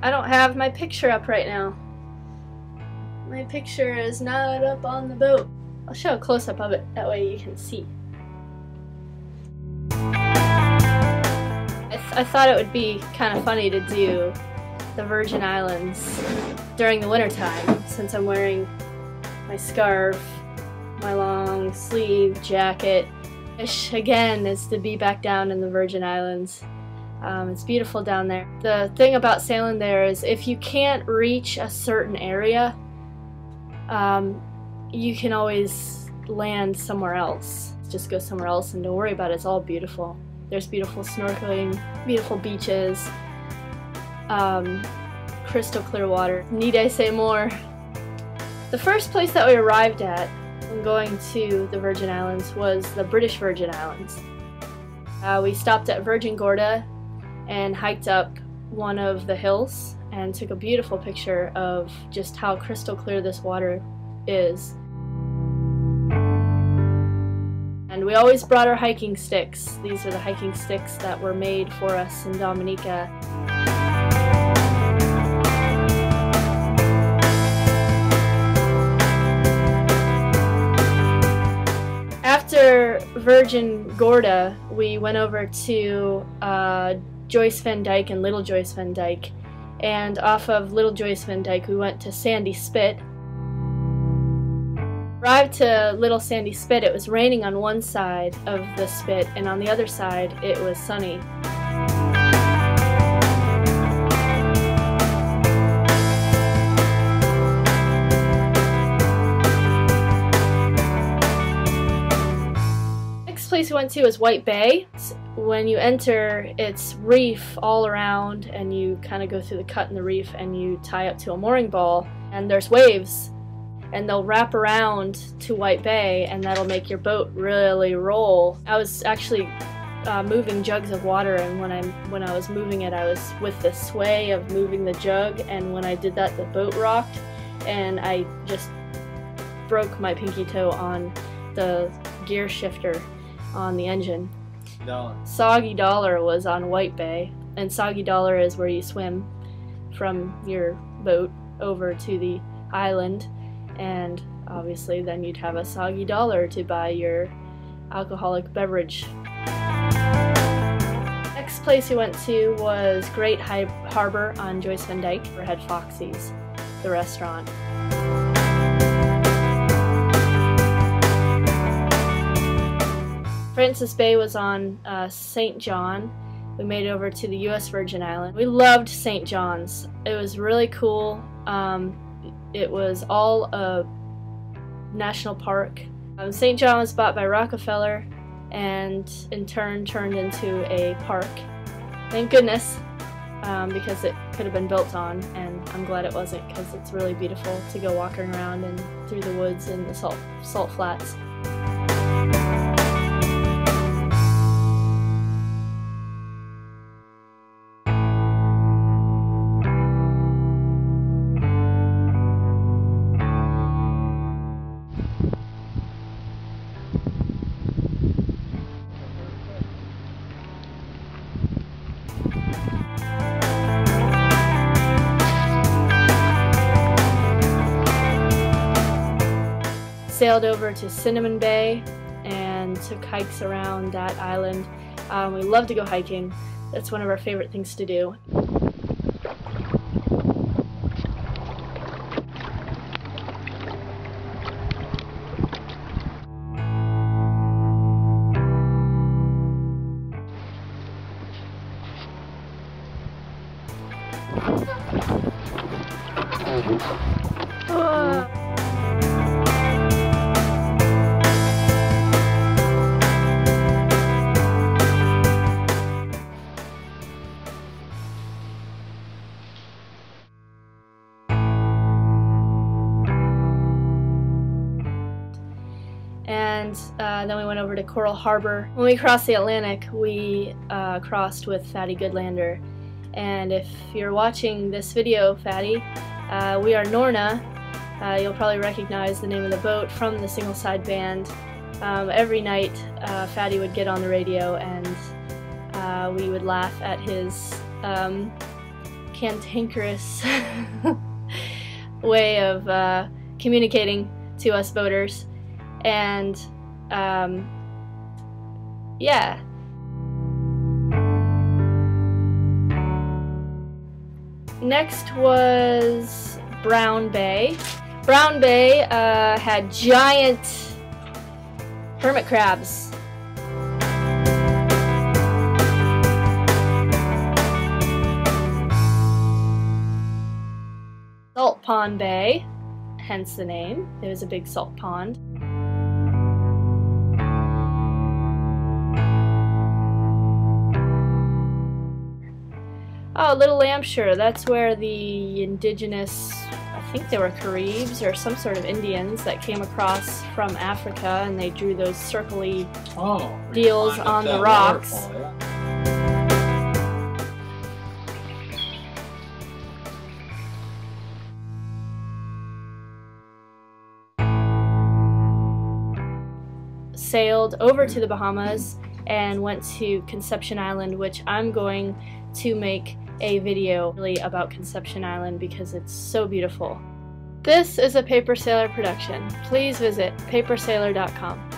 I don't have my picture up right now. My picture is not up on the boat. I'll show a close-up of it, that way you can see. I thought it would be kind of funny to do the Virgin Islands during the wintertime, since I'm wearing my scarf, my long sleeve jacket. Wish again is to be back down in the Virgin Islands. It's beautiful down there. The thing about sailing there is if you can't reach a certain area, you can always land somewhere else. Just go somewhere else and don't worry about it. It's all beautiful. There's beautiful snorkeling, beautiful beaches, crystal clear water. Need I say more? The first place that we arrived at when going to the Virgin Islands was the British Virgin Islands. We stopped at Virgin Gorda and hiked up one of the hills and took a beautiful picture of just how crystal clear this water is. And we always brought our hiking sticks. These are the hiking sticks that were made for us in Dominica. After Virgin Gorda, we went over to Joyce Van Dyke and Little Joyce Van Dyke, and off of Little Joyce Van Dyke we went to Sandy Spit. Arrived to Little Sandy Spit, it was raining on one side of the spit, and on the other side it was sunny. Next place we went to is White Bay. When you enter, it's reef all around, and you kind of go through the cut in the reef and you tie up to a mooring ball, and there's waves, and they'll wrap around to White Bay, and that'll make your boat really roll. I was actually moving jugs of water, and when I was moving it, I was with the sway of moving the jug, and when I did that, the boat rocked, and I just broke my pinky toe on the gear shifter on the engine. Soggy Dollar was on White Bay, and Soggy Dollar is where you swim from your boat over to the island, and obviously then you'd have a soggy dollar to buy your alcoholic beverage. Next place we went to was Great Harbor on Joyce Van Dyke. We had Foxy's, the restaurant. Francis Bay was on St. John. We made it over to the U.S. Virgin Islands. We loved St. John's. It was really cool. It was all a national park. St. John was bought by Rockefeller and in turn turned into a park. Thank goodness, because it could have been built on, and I'm glad it wasn't, because it's really beautiful to go walking around and through the woods and the salt flats. Sailed over to Cinnamon Bay and took hikes around that island. We love to go hiking. That's one of our favorite things to do. And then we went over to Coral Harbor. When we crossed the Atlantic, we crossed with Fatty Goodlander. And if you're watching this video, Fatty, we are Norna. You'll probably recognize the name of the boat from the Single Side Band. Every night, Fatty would get on the radio and we would laugh at his cantankerous way of communicating to us boaters. And yeah. Next was Brown Bay. Brown Bay had giant hermit crabs. Salt Pond Bay, hence the name. It was a big salt pond. Oh, Little Lampshire, that's where the indigenous, I think they were Caribs or some sort of Indians that came across from Africa, and they drew those circly deals on the rocks. Waterfall, yeah. Sailed over to the Bahamas and went to Conception Island, which I'm going to make a video really about Conception Island because it's so beautiful. This is a Paper Sailor production. Please visit papersailor.com.